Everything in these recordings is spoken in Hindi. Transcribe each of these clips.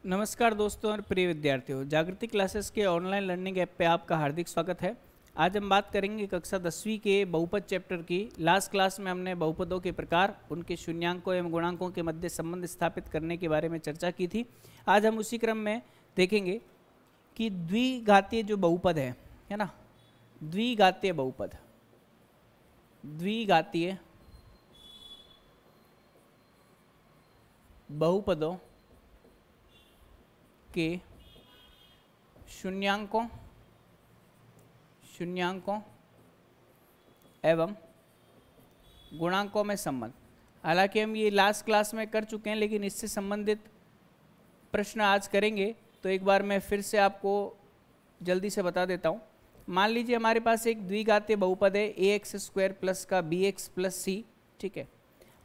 नमस्कार दोस्तों और प्रिय विद्यार्थियों, जागृति क्लासेस के ऑनलाइन लर्निंग ऐप पे आपका हार्दिक स्वागत है। आज हम बात करेंगे कक्षा 10वीं के बहुपद चैप्टर की। लास्ट क्लास में हमने बहुपदों के प्रकार, उनके शून्यांकों एवं गुणांकों के मध्य संबंध स्थापित करने के बारे में चर्चा की थी। आज हम उसी क्रम में देखेंगे कि द्विघातीय जो बहुपद है ना, द्विघातीय बहुपद, द्विघातीय बहुपदों के शून्यांकों एवं गुणांकों में संबंध। हालांकि हम ये लास्ट क्लास में कर चुके हैं, लेकिन इससे संबंधित प्रश्न आज करेंगे। तो एक बार मैं फिर से आपको जल्दी से बता देता हूँ। मान लीजिए हमारे पास एक द्विघातीय बहुपद है ax² प्लस का bx प्लस c, ठीक है।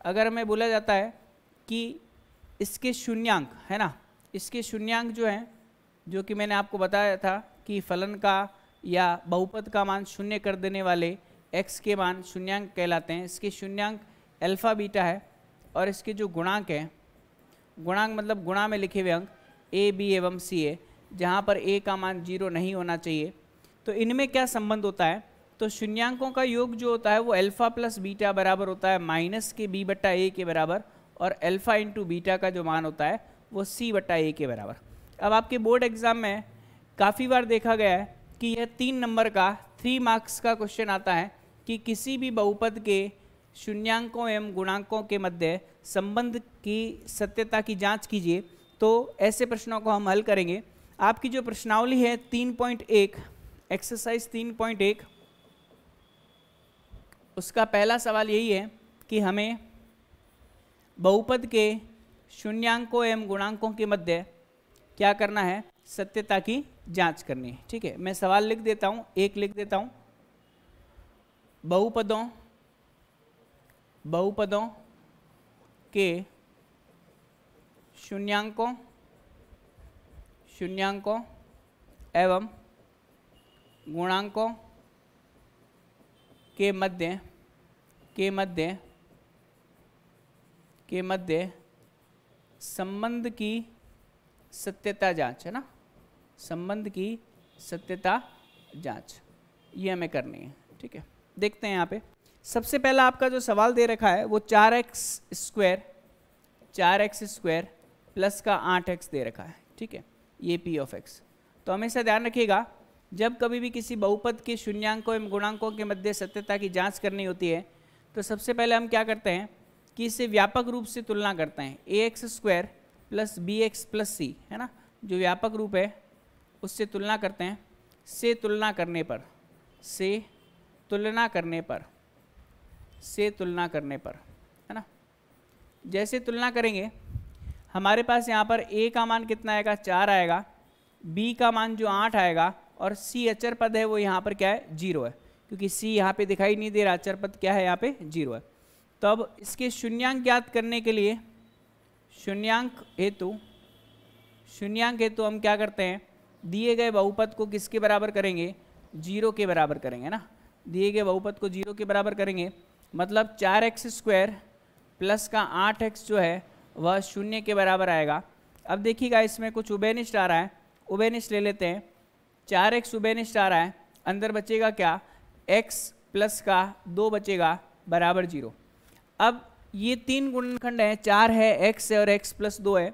अगर हमें बोला जाता है कि इसके शून्यांक है ना, इसके शून्यांक जो हैं, जो कि मैंने आपको बताया था कि फलन का या बहुपद का मान शून्य कर देने वाले x के मान शून्यांक कहलाते हैं। इसके शून्यांक अल्फा बीटा है और इसके जो गुणांक हैं, गुणांक मतलब गुणा में लिखे हुए अंक a b एवं c है, जहाँ पर a का मान 0 नहीं होना चाहिए। तो इनमें क्या संबंध होता है? तो शून्यांकों का योग जो होता है वो अल्फा प्लस बीटा बराबर होता है माइनस के b बट्टा a के बराबर, और अल्फा इंटू बीटा का जो मान होता है वो c बट्टा a के बराबर। अब आपके बोर्ड एग्जाम में काफ़ी बार देखा गया है कि यह 3 नंबर का 3 मार्क्स का क्वेश्चन आता है कि किसी भी बहुपद के शून्यांकों एवं गुणांकों के मध्य संबंध की सत्यता की जांच कीजिए। तो ऐसे प्रश्नों को हम हल करेंगे। आपकी जो प्रश्नावली है 3.1 एक्सरसाइज 3.1, उसका पहला सवाल यही है कि हमें बहुपद के शून्यांकों एवं गुणांकों के मध्य क्या करना है? सत्यता की जांच करनी है, ठीक है। मैं सवाल लिख देता हूँ, एक लिख देता हूँ। बहुपदों के शून्यांकों एवं गुणांकों के मध्य संबंध की सत्यता जांच, है ना, संबंध की सत्यता जांच, ये हमें करनी है, ठीक है। देखते हैं यहाँ पे सबसे पहला आपका जो सवाल दे रखा है वो 4x² प्लस का 8x दे रखा है, ठीक है। ये p ऑफ x। तो हमेशा ध्यान रखिएगा, जब कभी भी किसी बहुपद के शून्यांकों एवं गुणांकों के मध्य सत्यता की जांच करनी होती है तो सबसे पहले हम क्या करते हैं कि इसे व्यापक रूप से तुलना करते हैं। ax² plus bx plus c, है ना, जो व्यापक रूप है उससे तुलना करते हैं। से तुलना करने पर, है ना, जैसे तुलना करेंगे हमारे पास यहाँ पर a का मान कितना आएगा? 4 आएगा, b का मान जो 8 आएगा, और c अचर पद है वो यहाँ पर क्या है? 0 है, क्योंकि c यहाँ पे दिखाई नहीं दे रहा, अचर पद क्या है? यहाँ पे 0 है। तो अब इसके शून्यांक ज्ञात करने के लिए शून्यांक हेतु हम क्या करते हैं? दिए गए बहुपद को किसके बराबर करेंगे? 0 के बराबर करेंगे ना। दिए गए बहुपद को 0 के बराबर करेंगे, मतलब 4x² प्लस का 8x जो है वह 0 के बराबर आएगा। अब देखिएगा इसमें कुछ उभयनिष्ठ आ रहा है, उभयनिष्ठ ले लेते हैं। 4x उभयनिष्ठ आ रहा है, अंदर बचेगा क्या? x प्लस का 2 बचेगा बराबर 0। अब ये 3 गुणनखंड हैं, 4 है, x है और x प्लस 2 है।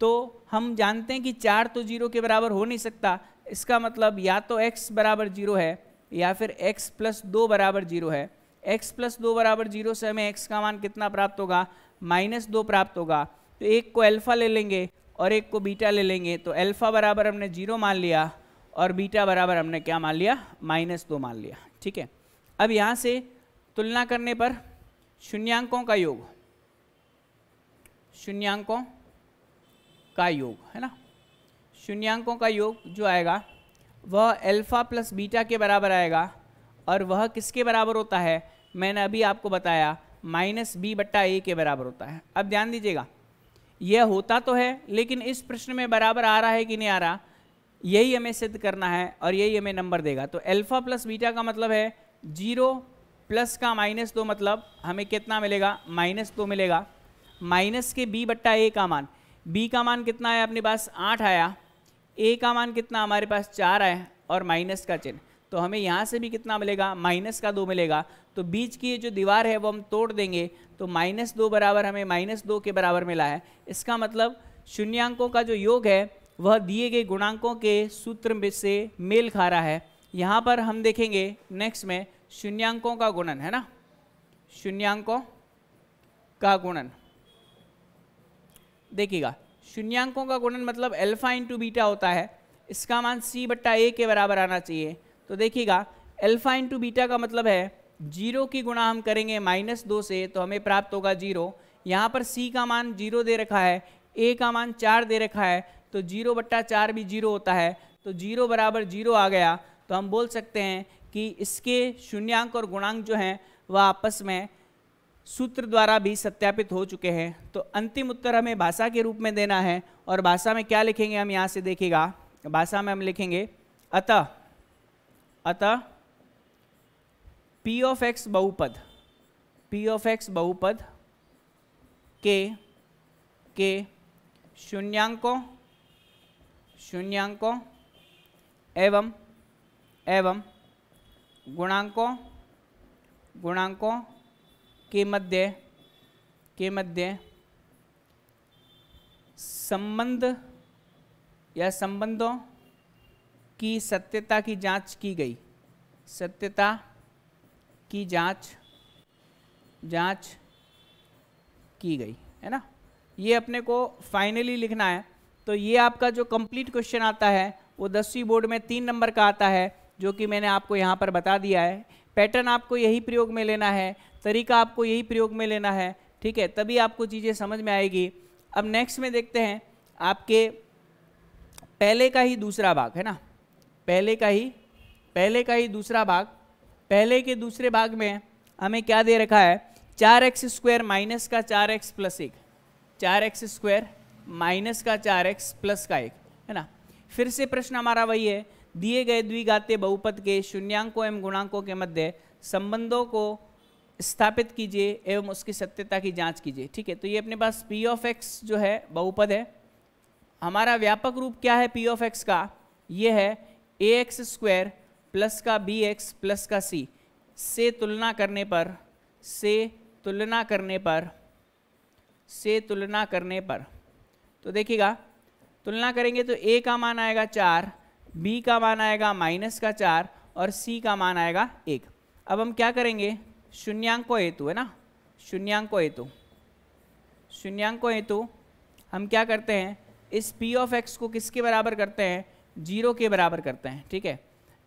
तो हम जानते हैं कि 4 तो 0 के बराबर हो नहीं सकता। इसका मतलब या तो x बराबर 0 है या फिर x प्लस 2 बराबर 0 है। x प्लस 2 बराबर 0 से हमें x का मान कितना प्राप्त होगा? -2 प्राप्त होगा। तो एक को अल्फा ले लेंगे और एक को बीटा ले लेंगे। तो अल्फा बराबर हमने 0 मान लिया और बीटा बराबर हमने क्या मान लिया? -2 मान लिया, ठीक है। अब यहाँ से तुलना करने पर शून्यांकों का योग, है ना, शून्यांकों का योग जो आएगा वह अल्फा प्लस बीटा के बराबर आएगा, और वह किसके बराबर होता है? मैंने अभी आपको बताया -b बट्टा a के बराबर होता है। अब ध्यान दीजिएगा, यह होता तो है लेकिन इस प्रश्न में बराबर आ रहा है कि नहीं आ रहा, यही हमें सिद्ध करना है और यही हमें नंबर देगा। तो अल्फा प्लस बीटा का मतलब है 0 प्लस का -2, मतलब हमें कितना मिलेगा? -2 मिलेगा। माइनस के b बट्टा a का मान, बी का मान कितना आया अपने पास 8 आया, ए का मान कितना हमारे पास 4 आया और माइनस का चिन्ह, तो हमें यहाँ से भी कितना मिलेगा -2 मिलेगा। तो बीच की जो दीवार है वो हम तोड़ देंगे, तो -2 बराबर हमें -2 के बराबर मिला है। इसका मतलब शून्यांकों का जो योग है वह दिए गए गुणांकों के सूत्र में से मेल खा रहा है। यहाँ पर हम देखेंगे नेक्स्ट में शून्यांकों का गुणन है ना, शून्यांकों का गुणन देखिएगा। शून्यांकों का गुणन मतलब अल्फा इंटू बीटा होता है, इसका मान c/a के बराबर आना चाहिए। तो देखिएगा अल्फा इंटू बीटा का मतलब है 0 की गुणा हम करेंगे -2 से तो हमें प्राप्त होगा 0। यहाँ पर c का मान 0 दे रखा है, a का मान 4 दे रखा है, तो 0/4 भी 0 होता है, तो 0 बराबर 0 आ गया। तो हम बोल सकते हैं कि इसके शून्यांक और गुणांक जो हैं वह आपस में सूत्र द्वारा भी सत्यापित हो चुके हैं। तो अंतिम उत्तर हमें भाषा के रूप में देना है, और भाषा में क्या लिखेंगे हम यहाँ से देखिएगा, भाषा में हम लिखेंगे अतः p ऑफ x बहुपद, p ऑफ x बहुपद के शून्यांकों एवं गुणांकों के मध्य संबंध या संबंधों की सत्यता की जांच की गई, सत्यता की जांच की गई है ना। ये अपने को फाइनली लिखना है। तो ये आपका जो कंप्लीट क्वेश्चन आता है वो 10वीं बोर्ड में 3 नंबर का आता है, जो कि मैंने आपको यहाँ पर बता दिया है। पैटर्न आपको यही प्रयोग में लेना है, तरीका आपको यही प्रयोग में लेना है, ठीक है, तभी आपको चीज़ें समझ में आएगी। अब नेक्स्ट में देखते हैं आपके पहले का ही दूसरा भाग है ना, पहले का ही दूसरा भाग। पहले के दूसरे भाग में हमें क्या दे रखा है, 4x² माइनस का 4x प्लस 1, 4x² माइनस का 4x प्लस का 1 है ना। फिर से प्रश्न हमारा वही है, दिए गए द्विघातीय बहुपद के शून्यांकों एवं गुणांकों के मध्य संबंधों को स्थापित कीजिए एवं उसकी सत्यता की जांच कीजिए। ठीक है, तो ये अपने पास p ऑफ x जो है बहुपद है। हमारा व्यापक रूप क्या है p ऑफ x का, ये है ax² प्लस का bx प्लस का c से तुलना करने पर तो देखिएगा तुलना करेंगे तो a का मान आएगा 4, b का मान आएगा -4 और c का मान आएगा 1। अब हम क्या करेंगे, शून्यांकों हेतु है ना, शून्यांकों हेतु हम क्या करते हैं, इस p ऑफ x को किसके बराबर करते हैं, 0 के बराबर करते हैं। ठीक है,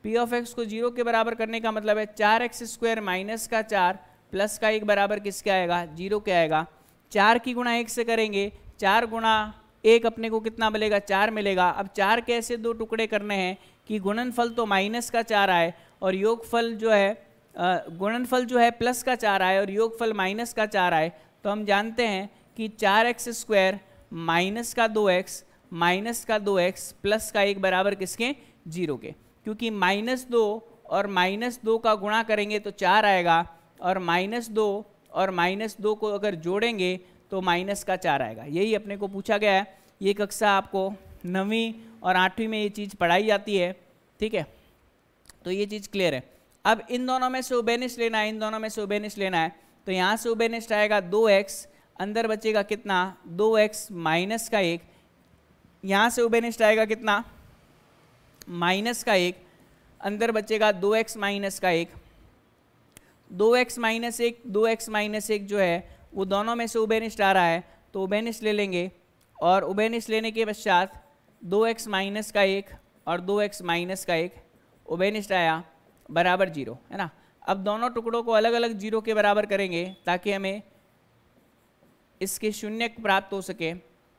p ऑफ x को 0 के बराबर करने का मतलब है 4x² माइनस का 4 प्लस का 1 बराबर किसके आएगा, 0 के आएगा। 4 की गुणा 1 से करेंगे, 4 गुणा 1 अपने को कितना मिलेगा, 4 मिलेगा। अब 4 के ऐसे 2 टुकड़े करने हैं कि गुणनफल तो -4 आए और योगफल जो है गुणनफल जो है +4 आए और योगफल -4 आए। तो हम जानते हैं कि 4x² माइनस का 2x प्लस का 1 बराबर किसके, 0 के, क्योंकि -2 और -2 का गुणा करेंगे तो 4 आएगा और -2 और -2 को अगर जोड़ेंगे तो -4 आएगा। यही अपने को पूछा गया है। ये कक्षा आपको 9वीं और 8वीं में ये चीज़ पढ़ाई जाती है। ठीक है, तो ये चीज़ क्लियर है। अब इन दोनों में से उभयनिष्ठ लेना है, इन दोनों में से उभयनिष्ठ लेना है। तो यहाँ से उभयनिष्ठ आएगा 2x, अंदर बचेगा कितना, 2x माइनस का 1। यहाँ से उभयनिष्ठ आएगा कितना, -1, अंदर बचेगा 2x माइनस का 1। 2x माइनस 1 जो है वो दोनों में से उभयनिष्ठ आ रहा है, तो उभयनिष्ठ ले लेंगे और उभयनिष्ठ लेने के पश्चात 2x माइनस का 1 और 2x माइनस का 1 उभयनिष्ठ आया बराबर 0 है ना। अब दोनों टुकड़ों को अलग अलग 0 के बराबर करेंगे ताकि हमें इसके शून्य प्राप्त हो सके।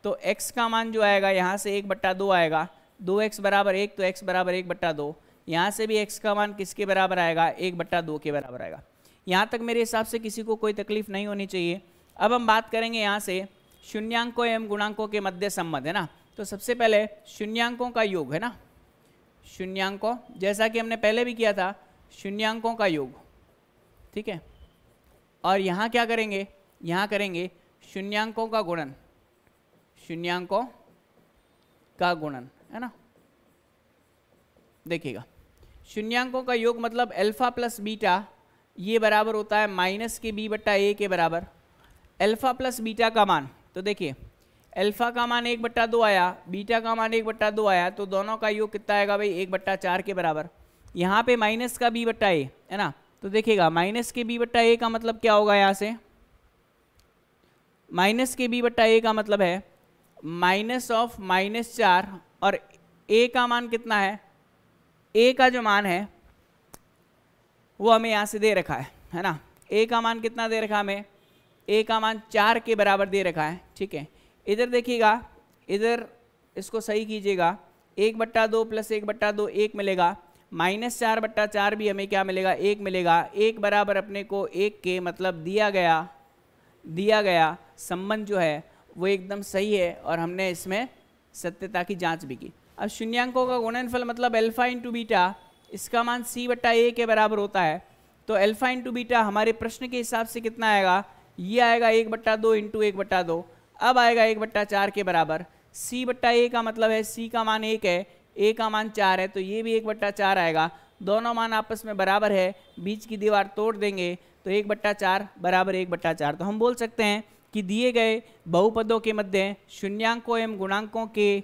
तो x का मान जो आएगा यहाँ से 1/2 आएगा, 2x बराबर 1 तो x बराबर 1/2। यहाँ से भी x का मान किसके बराबर आएगा, 1/2 के बराबर आएगा। यहाँ तक मेरे हिसाब से किसी को कोई तकलीफ नहीं होनी चाहिए। अब हम बात करेंगे यहाँ से शून्यांकों एवं गुणांकों के मध्य संबंध है ना। तो सबसे पहले शून्यांकों का योग है ना, शून्यांकों, जैसा कि हमने पहले भी किया था, शून्यांकों का योग। ठीक है, और यहाँ क्या करेंगे, यहाँ करेंगे शून्यांकों का गुणन, शून्यांकों का गुणन, है ना। देखिएगा शून्यांकों का योग मतलब अल्फा प्लस बीटा, ये बराबर होता है माइनस के बी बट्टा ए के बराबर। अल्फा प्लस बीटा का मान, तो देखिए अल्फा का मान 1/2 आया, बीटा का मान 1/2 आया, तो दोनों का योग कितना आएगा भाई 1/4 के बराबर। यहाँ पे माइनस का बी बट्टा ए है ना, तो देखिएगा माइनस के बी बट्टा ए का मतलब क्या होगा, यहाँ से माइनस के बी बट्टा ए का मतलब है माइनस ऑफ -4, और ए का मान कितना है, ए का जो मान है वो हमें यहाँ से दे रखा है ना। ए का मान कितना दे रखा हमें, ए का मान 4 के बराबर दे रखा है, ठीक है। इधर देखिएगा, इधर इसको सही कीजिएगा, 1/2 + 1/2 1 मिलेगा, -4/4 भी हमें क्या मिलेगा 1 मिलेगा। 1 बराबर अपने को 1 के, मतलब दिया गया संबंध जो है वो एकदम सही है, और हमने इसमें सत्यता की जांच भी की। अब शून्यांकों का गुणनफल मतलब अल्फा इंटू बीटा, इसका मान c/a के बराबर होता है, तो अल्फा इंटू बीटा हमारे प्रश्न के हिसाब से कितना आएगा, ये आएगा 1/2 इंटू 1/2, अब आएगा 1/4 के बराबर। c/a का मतलब है c का मान 1 है, a का मान 4 है, तो ये भी 1/4 आएगा। दोनों मान आपस में बराबर है, बीच की दीवार तोड़ देंगे तो 1/4 बराबर 1/4। तो हम बोल सकते हैं कि दिए गए बहुपदों के मध्य शून्यांकों एवं गुणांकों के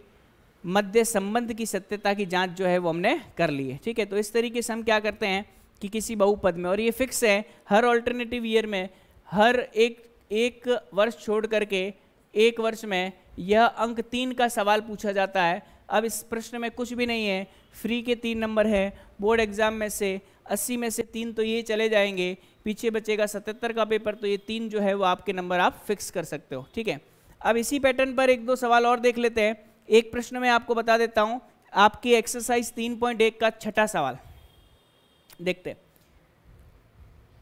मध्य संबंध की सत्यता की जांच जो है वो हमने कर ली है, ठीक है। तो इस तरीके से हम क्या करते हैं कि किसी बहुपद में, और ये फिक्स है हर ऑल्टरनेटिव ईयर में, हर एक वर्ष छोड़ करके एक वर्ष में यह अंक 3 का सवाल पूछा जाता है। अब इस प्रश्न में कुछ भी नहीं है, फ्री के 3 नंबर है, बोर्ड एग्जाम में से 80 में से 3 तो ये चले जाएंगे, पीछे बचेगा 77 का पेपर, तो ये 3 जो है वो आपके नंबर आप फिक्स कर सकते हो, ठीक है। अब इसी पैटर्न पर 1-2 सवाल और देख लेते हैं। एक प्रश्न में आपको बता देता हूं, आपकी एक्सरसाइज 3.1 का छठा सवाल देखते हैं।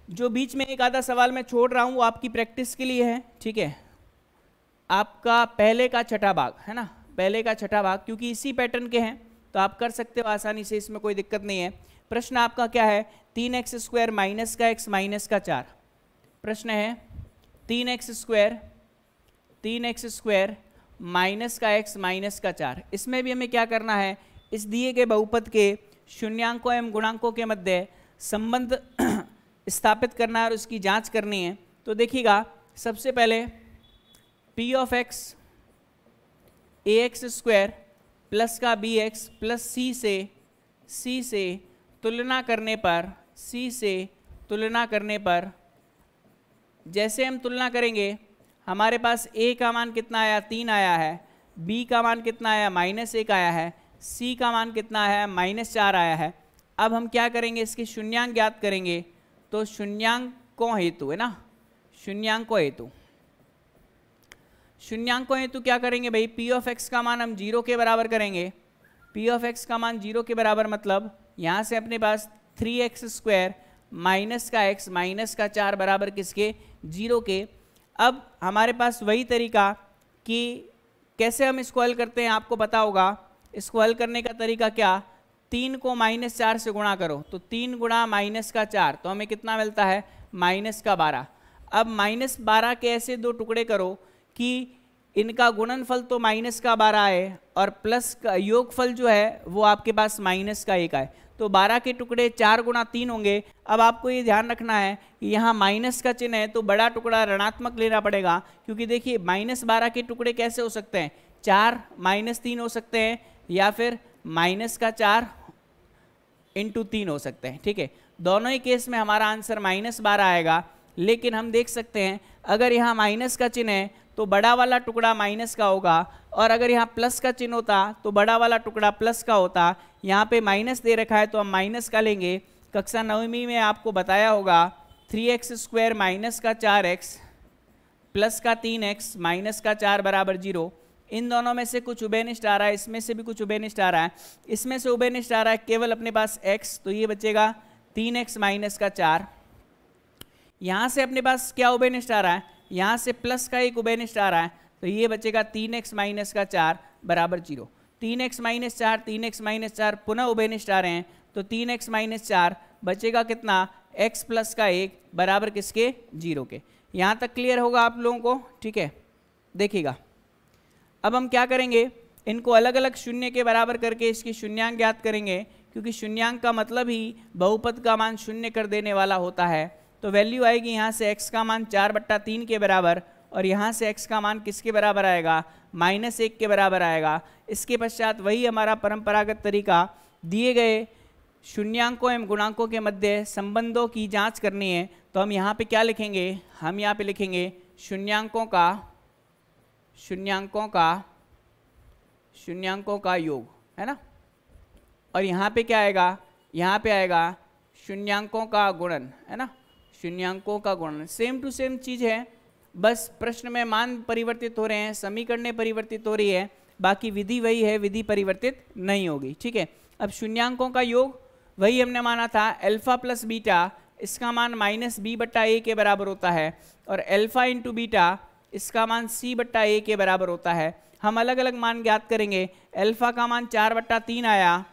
जो बीच में एक आधा सवाल मैं छोड़ रहा हूं वो आपकी प्रैक्टिस के लिए है, ठीक है। आपका पहले का छठा भाग है ना, पहले का छठा भाग, क्योंकि इसी पैटर्न के हैं तो आप कर सकते हो आसानी से, इसमें कोई दिक्कत नहीं है। प्रश्न आपका क्या है, 3x² माइनस का x माइनस का 4। प्रश्न है 3x² माइनस का x माइनस का 4। इसमें भी हमें क्या करना है, इस दिए गए बहुपद के शून्यांकों एवं गुणांकों के मध्य संबंध स्थापित करना है और उसकी जांच करनी है। तो देखिएगा सबसे पहले p of x ax² plus का bx प्लस c से तुलना करने पर जैसे हम तुलना करेंगे, हमारे पास a का मान कितना आया 3 आया है, b का मान कितना आया -1 आया है, c का मान कितना है -4 आया है। अब हम क्या करेंगे, इसके शून्यांक ज्ञात करेंगे। तो शून्यांकों हेतु है ना, शून्यांकों हेतु क्या करेंगे भाई, p ऑफ x का मान हम 0 के बराबर करेंगे। p ऑफ x का मान 0 के बराबर मतलब यहाँ से अपने पास 3x² माइनस का x माइनस का 4 बराबर किसके, 0 के। अब हमारे पास वही तरीका कि कैसे हम इसको हल करते हैं आपको पता होगा। इसको हल करने का तरीका क्या, 3 को -4 से गुणा करो, तो 3 गुणा -4 तो हमें कितना मिलता है -12। अब -12 के ऐसे 2 टुकड़े करो कि इनका गुणनफल तो -12 है और प्लस का योगफल जो है वो आपके पास -1 है। तो 12 के टुकड़े 4 गुणा 3 होंगे। अब आपको ये ध्यान रखना है कि यहाँ माइनस का चिन्ह है तो बड़ा टुकड़ा ऋणात्मक लेना पड़ेगा, क्योंकि देखिए -12 के टुकड़े कैसे हो सकते हैं, 4 -3 हो सकते हैं, या फिर -4 × 3 हो सकते हैं, ठीक है। दोनों ही केस में हमारा आंसर -12 आएगा। लेकिन हम देख सकते हैं अगर यहाँ माइनस का चिन्ह है तो बड़ा वाला टुकड़ा माइनस का होगा, और अगर यहाँ प्लस का चिन्ह होता तो बड़ा वाला टुकड़ा प्लस का होता। यहाँ पे माइनस दे रखा है तो हम माइनस का लेंगे। कक्षा 9वीं में आपको बताया होगा 3x² माइनस का 4x प्लस का 3x माइनस का 4 बराबर 0। इन दोनों में से कुछ उभयनिष्ठ आ रहा है, इसमें से भी कुछ उभयनिष्ठ आ रहा है, इसमें से उभयनिष्ठ आ रहा है केवल अपने पास x, तो ये बचेगा 3x माइनस का 4। यहाँ से अपने पास क्या उभयनिष्ठ आ रहा है, यहाँ से प्लस का एक उभयनिष्ठ आ रहा है, तो ये बचेगा 3x माइनस का 4 बराबर 0। 3x माइनस 4 3x माइनस 4 पुनः उभयनिष्ठ आ रहे हैं, तो 3x माइनस 4 बचेगा कितना, x प्लस का 1 बराबर किसके, 0 के। यहाँ तक क्लियर होगा आप लोगों को, ठीक है। देखिएगा अब हम क्या करेंगे, इनको अलग अलग शून्य के बराबर करके इसकी शून्यांक ज्ञात करेंगे, क्योंकि शून्यांक का मतलब ही बहुपद का मान शून्य कर देने वाला होता है। तो वैल्यू आएगी यहाँ से x का मान 4/3 के बराबर, और यहाँ से x का मान किसके बराबर आएगा, -1 के बराबर आएगा। इसके पश्चात वही हमारा परंपरागत तरीका, दिए गए शून्यांकों एवं गुणांकों के मध्य संबंधों की जांच करनी है। तो हम यहाँ पे क्या लिखेंगे, हम यहाँ पे लिखेंगे शून्यांकों का योग, है ना। और यहाँ पे क्या आएगा, यहाँ पे आएगा शून्यांकों का गुणन, है ना, शून्यांकों का गुणन। सेम टू सेम चीज़ है, बस प्रश्न में मान परिवर्तित हो रहे हैं, समीकरणें परिवर्तित हो रही है, बाकी विधि वही है, विधि परिवर्तित नहीं होगी। ठीक है, अब शून्यांकों का योग वही हमने माना था अल्फा प्लस बीटा, इसका मान -b/a के बराबर होता है, और अल्फा इंटू बीटा इसका मान c/a के बराबर होता है। हम अलग अलग मान ज्ञात करेंगे। अल्फा का मान 4/3 आया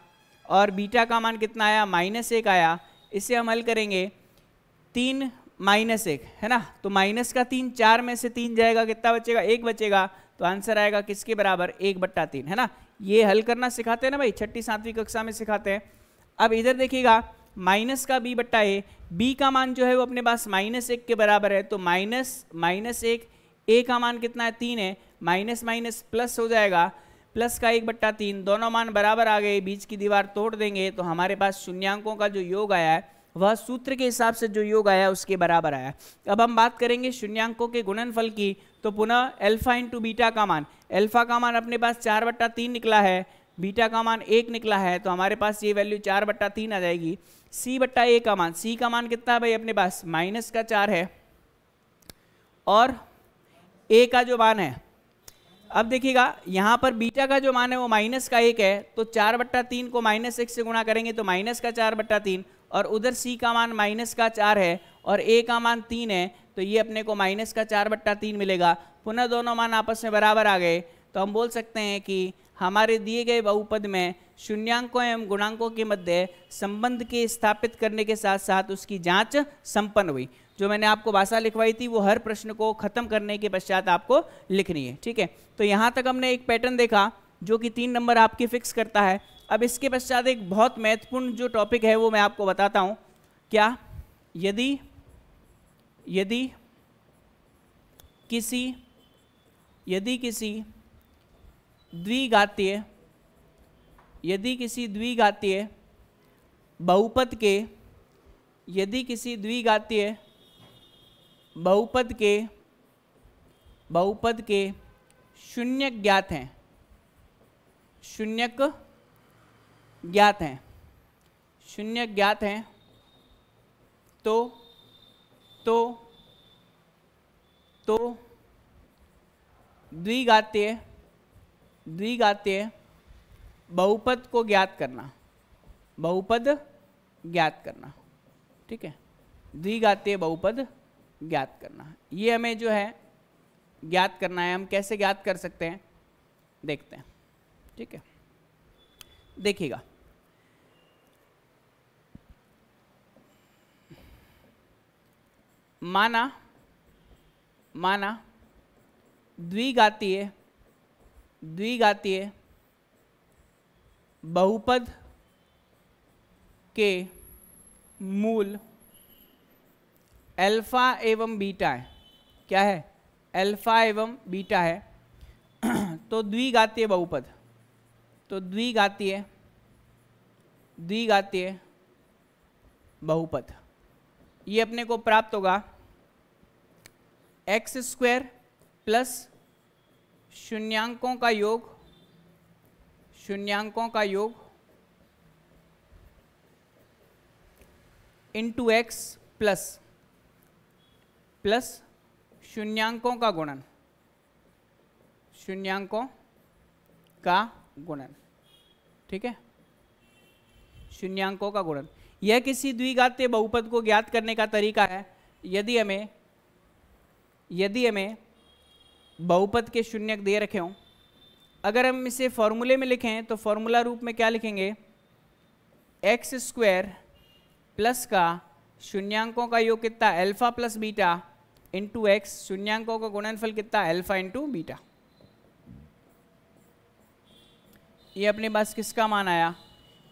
और बीटा का मान कितना आया, -1 आया। इसे हम हल करेंगे 3 -1, है ना, तो माइनस का 3, 4 में से 3 जाएगा, कितना बचेगा, 1 बचेगा। तो आंसर आएगा किसके बराबर, 1/3, है ना। ये हल करना सिखाते हैं ना भाई, 6ठी 7वीं कक्षा में सिखाते हैं। अब इधर देखिएगा, माइनस का b/a, b का मान जो है वो अपने पास -1 के बराबर है, तो -1, a का मान कितना है, 3 है, माइनस माइनस प्लस हो जाएगा, प्लस का 1/3, दोनों मान बराबर आ गए, बीच की दीवार तोड़ देंगे, तो हमारे पास शून्यांकों का जो योग आया है वह सूत्र के हिसाब से जो योग आया उसके बराबर आया। अब हम बात करेंगे शून्यांकों के गुणनफल की, तो पुनः अल्फा इंटू बीटा का मान, अल्फा का मान अपने पास 4/3 निकला है, बीटा का मान 1 निकला है, तो हमारे पास ये वैल्यू 4/3 आ जाएगी। c/a का मान, c का मान कितना है भाई अपने पास, -4 है, और a का जो मान है, अब देखिएगा यहाँ पर बीटा का जो मान है वो -1 है, तो 4/3 को -1 से गुणा करेंगे तो -4/3, और उधर c का मान -4 है और a का मान 3 है, तो ये अपने को -4/3 मिलेगा। पुनः दोनों मान आपस में बराबर आ गए, तो हम बोल सकते हैं कि हमारे दिए गए बहुपद में शून्यांकों एवं गुणांकों के मध्य संबंध के स्थापित करने के साथ साथ उसकी जांच संपन्न हुई। जो मैंने आपको भाषा लिखवाई थी वो हर प्रश्न को खत्म करने के पश्चात आपको लिखनी है। ठीक है, तो यहाँ तक हमने एक पैटर्न देखा जो कि 3 नंबर आपकी फिक्स करता है। अब इसके पश्चात एक बहुत महत्वपूर्ण जो टॉपिक है वो मैं आपको बताता हूँ। क्या, यदि किसी द्विघातीय बहुपद के शून्यक ज्ञात हैं, तो द्विघातीय बहुपद को ज्ञात करना, ठीक है, द्विघातीय बहुपद ज्ञात करना, ये हमें जो है ज्ञात करना है। हम कैसे ज्ञात कर सकते हैं देखते हैं। ठीक है, देखिएगा, माना द्विघातीय बहुपद के मूल अल्फा एवं बीटा है। क्या है, अल्फा एवं बीटा है। तो द्विघातीय बहुपद ये अपने को प्राप्त होगा x² प्लस शून्यांकों का योग इंटू x प्लस शून्यांकों का गुणन, ठीक है, शून्यांकों का गुणन। यह किसी द्विघातीय बहुपद को ज्ञात करने का तरीका है। यदि हमें बहुपद के शून्यक दे रखे हों, अगर हम इसे फॉर्मूले में लिखें तो फॉर्मूला रूप में क्या लिखेंगे, x² प्लस का शून्यांकों का योग कितना, alpha plus beta into x, शून्यांकों का गुणनफल कितना, अल्फा इंटू बीटा। ये अपने पास किसका मान आया,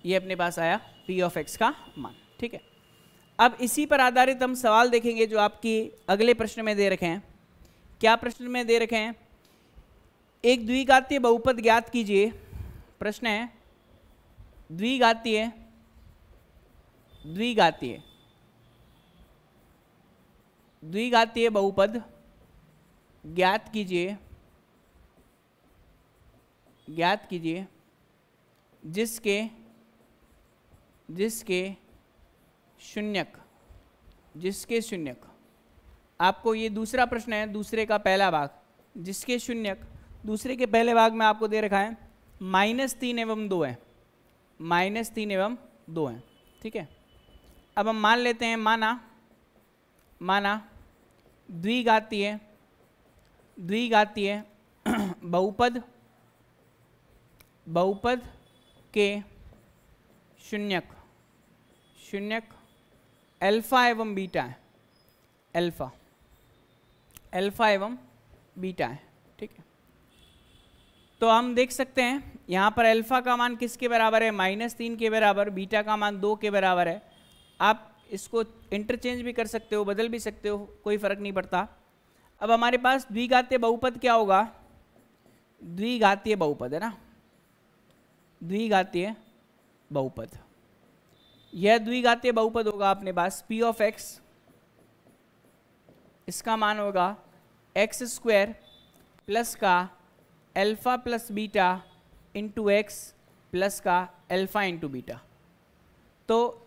ये अपने पास आया p ऑफ x का मान। ठीक है, अब इसी पर आधारित हम सवाल देखेंगे जो आपकी अगले प्रश्न में दे रखे हैं। क्या प्रश्न में दे रखे हैं, एक द्विघातीय बहुपद ज्ञात कीजिए। प्रश्न है द्विघातीय बहुपद ज्ञात कीजिए जिसके शून्यक, आपको ये दूसरा प्रश्न है, दूसरे का पहला भाग, जिसके शून्यक दूसरे के पहले भाग में आपको दे रखा है -3 एवं 2 है, -3 एवं 2 है। ठीक है, अब हम मान लेते हैं, माना द्विघातीय बहुपद के शून्यक अल्फा एवं बीटा है, अल्फा एवं बीटा है। ठीक है, तो हम देख सकते हैं यहाँ पर अल्फा का मान किसके बराबर है, -3 के बराबर, बीटा का मान 2 के बराबर है। आप इसको इंटरचेंज भी कर सकते हो, बदल भी सकते हो, कोई फर्क नहीं पड़ता। अब हमारे पास द्विघातीय बहुपद क्या होगा, द्विघातीय बहुपद है ना, द्विघातीय बहुपद, यह द्विघातीय बहुपद होगा अपने पास p ऑफ x, इसका मान होगा x² प्लस का alpha plus beta into x plus का अल्फा इंटू बीटा। तो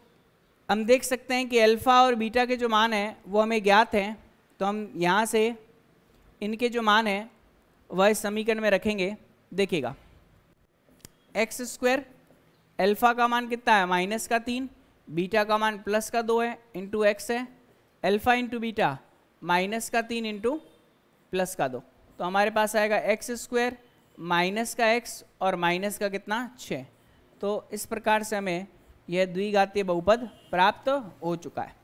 हम देख सकते हैं कि अल्फा और बीटा के जो मान हैं वो हमें ज्ञात हैं, तो हम यहाँ से इनके जो मान हैं वह इस समीकरण में रखेंगे। देखिएगा x², अल्फा का मान कितना है -3, बीटा का मान +2 है, इंटू एक्स है, अल्फा इंटू बीटा -3 इंटू +2, तो हमारे पास आएगा x² माइनस का x और माइनस का कितना 6। तो इस प्रकार से हमें यह द्विघातीय बहुपद प्राप्त हो चुका है।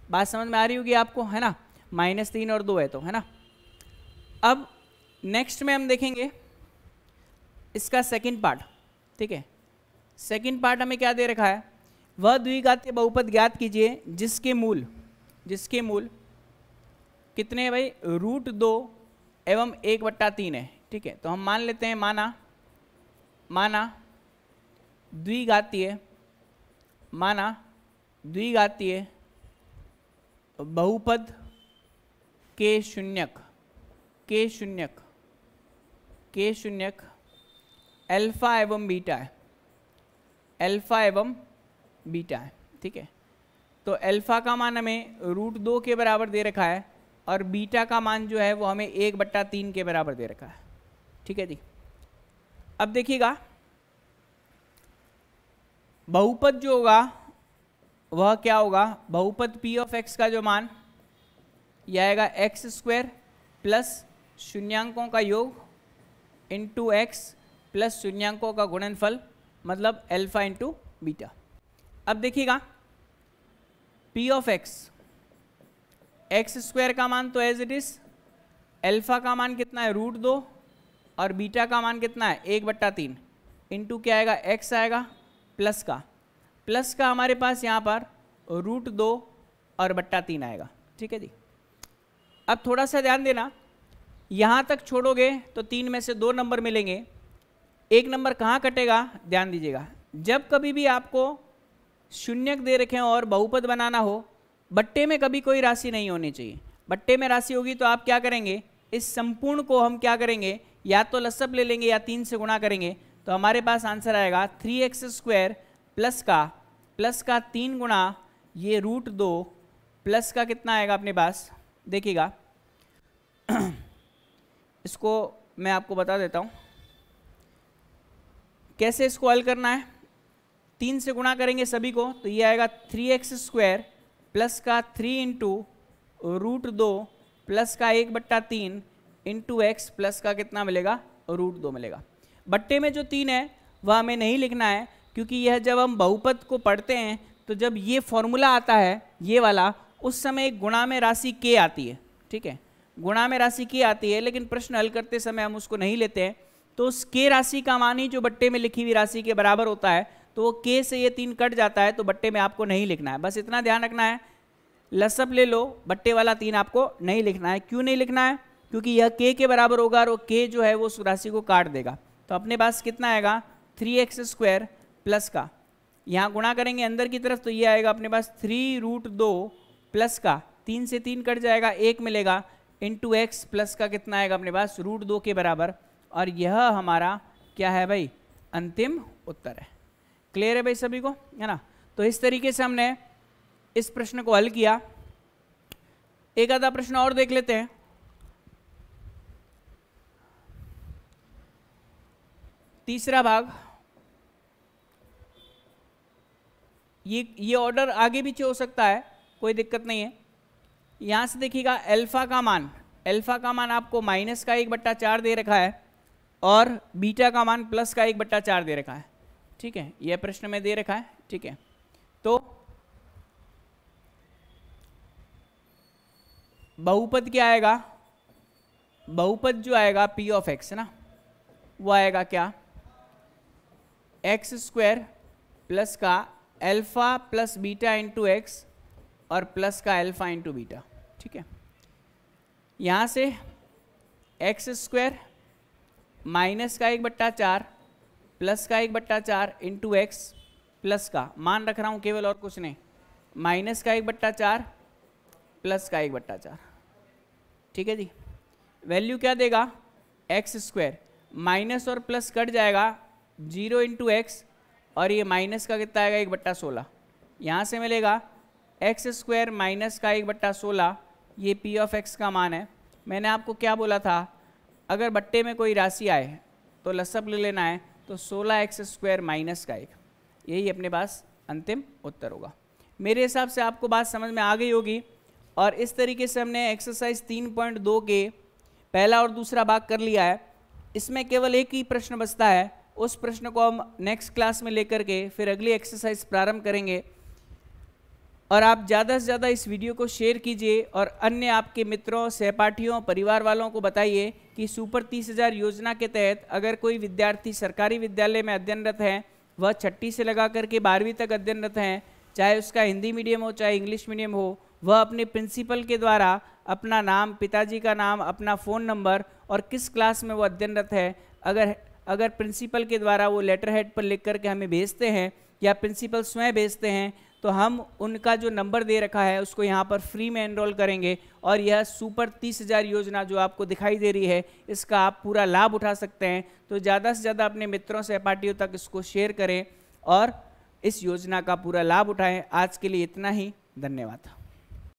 बात समझ में आ रही होगी आपको, है ना, -3 और 2 है तो, है ना। अब नेक्स्ट में हम देखेंगे इसका सेकंड पार्ट। ठीक है, सेकंड पार्ट हमें क्या दे रखा है, वह द्विघातीय बहुपद ज्ञात कीजिए जिसके मूल कितने हैं भाई, √2 एवं 1/3 है। ठीक है, तो हम मान लेते हैं, माना द्विघातीय बहुपद के शून्यक अल्फा एवं बीटा है। ठीक है, तो अल्फा का मान हमें √2 के बराबर दे रखा है और बीटा का मान जो है वो हमें 1/3 के बराबर दे रखा है। ठीक है जी, अब देखिएगा बहुपद जो होगा वह क्या होगा, बहुपद p ऑफ x का जो मान यह आएगा x² प्लस शून्यांकों का योग इंटू एक्स प्लस शून्यांकों का गुणनफल, मतलब अल्फा इंटू बीटा। अब देखिएगा p ऑफ x² का मान तो एज इट इज, अल्फा का मान कितना है √2 और बीटा का मान कितना है 1/3 इंटू क्या आएगा x आएगा प्लस का हमारे पास यहाँ पर √2 और /3 आएगा। ठीक है जी, अब थोड़ा सा ध्यान देना, यहाँ तक छोड़ोगे तो 3 में से 2 नंबर मिलेंगे, 1 नंबर कहाँ कटेगा, ध्यान दीजिएगा। जब कभी भी आपको शून्यक दे रखे हो और बहुपद बनाना हो, बट्टे में कभी कोई राशि नहीं होनी चाहिए। बट्टे में राशि होगी तो आप क्या करेंगे, इस संपूर्ण को हम क्या करेंगे, या तो लसब ले लेंगे या 3 से गुणा करेंगे, तो हमारे पास आंसर आएगा 3x² प्लस का 3 गुणा ये √2 प्लस का कितना आएगा अपने पास, देखिएगा इसको मैं आपको बता देता हूँ कैसे इसको हल करना है। 3 से गुणा करेंगे सभी को तो ये आएगा 3x² प्लस का 3 इंटू √2 प्लस का 1/3 इंटू एक्स प्लस का कितना मिलेगा, √2 मिलेगा। बट्टे में जो 3 है वह हमें नहीं लिखना है, क्योंकि यह जब हम बहुपद को पढ़ते हैं तो जब ये फॉर्मूला आता है ये वाला, उस समय एक गुणा में राशि k आती है। ठीक है, गुणा में राशि k आती है, लेकिन प्रश्न हल करते समय हम उसको नहीं लेते हैं, तो उस k राशि का मान ही जो बट्टे में लिखी हुई राशि के बराबर होता है, तो वो k से ये 3 कट जाता है, तो बट्टे में आपको नहीं लिखना है। बस इतना ध्यान रखना है, लसअप ले लो, बट्टे वाला 3 आपको नहीं लिखना है। क्यों नहीं लिखना है? क्योंकि यह k के बराबर होगा और वो k जो है वो उस राशि को काट देगा। तो अपने पास कितना आएगा 3x² प्लस का, यहाँ गुणा करेंगे अंदर की तरफ तो ये आएगा अपने पास 3√2 प्लस का 3 से 3 कट जाएगा, 1 मिलेगा, इंटू x प्लस का कितना आएगा अपने पास √2 के बराबर। और यह हमारा क्या है भाई? अंतिम उत्तर है। क्लियर है भाई सभी को, है ना? तो इस तरीके से हमने इस प्रश्न को हल किया। एक आधा प्रश्न और देख लेते हैं। तीसरा भाग, ये ऑर्डर आगे पीछे हो सकता है, कोई दिक्कत नहीं है। यहां से देखिएगा अल्फा का मान आपको -1/4 दे रखा है और बीटा का मान +1/4 दे रखा है। ठीक है, यह प्रश्न में दे रखा है। ठीक है, तो बहुपद क्या आएगा? बहुपद जो आएगा p ऑफ x है ना, वो आएगा क्या? x² प्लस का alpha plus beta into x और प्लस का अल्फा इंटू बीटा। ठीक है, यहाँ से x² -1/4 प्लस का 1/4 इंटू एक्स प्लस का मान रख रहा हूँ केवल, और कुछ नहीं, -1/4 प्लस का 1/4। ठीक है जी, वैल्यू क्या देगा? x², माइनस और प्लस कट जाएगा, 0 इंटू एक्स और ये माइनस का कितना आएगा 1/16। यहाँ से मिलेगा x² माइनस का 1/16, ये p ऑफ x का मान है। मैंने आपको क्या बोला था? अगर बट्टे में कोई राशि आए तो लसअप ले लेना है, तो 16x² माइनस का 1, यही अपने पास अंतिम उत्तर होगा। मेरे हिसाब से आपको बात समझ में आ गई होगी। और इस तरीके से हमने एक्सरसाइज 3.2 के पहला और दूसरा भाग कर लिया है। इसमें केवल एक ही प्रश्न बचता है, उस प्रश्न को हम नेक्स्ट क्लास में लेकर के फिर अगली एक्सरसाइज प्रारंभ करेंगे। और आप ज़्यादा से ज़्यादा इस वीडियो को शेयर कीजिए और अन्य आपके मित्रों, सहपाठियों, परिवार वालों को बताइए कि सुपर 30,000 योजना के तहत अगर कोई विद्यार्थी सरकारी विद्यालय में अध्ययनरत है, वह 6ठी से लगा करके 12वीं तक अध्ययनरत हैं, चाहे उसका हिंदी मीडियम हो चाहे इंग्लिश मीडियम हो, वह अपने प्रिंसिपल के द्वारा अपना नाम, पिताजी का नाम, अपना फ़ोन नंबर और किस क्लास में वो अध्ययनरत है, अगर प्रिंसिपल के द्वारा वो लेटर हेड पर लिख करके हमें भेजते हैं या प्रिंसिपल स्वयं भेजते हैं, तो हम उनका जो नंबर दे रखा है उसको यहाँ पर फ्री में एनरोल करेंगे। और यह सुपर 30,000 योजना जो आपको दिखाई दे रही है, इसका आप पूरा लाभ उठा सकते हैं। तो ज़्यादा से ज़्यादा अपने मित्रों, सहपाठियों तक इसको शेयर करें और इस योजना का पूरा लाभ उठाएं। आज के लिए इतना ही, धन्यवाद।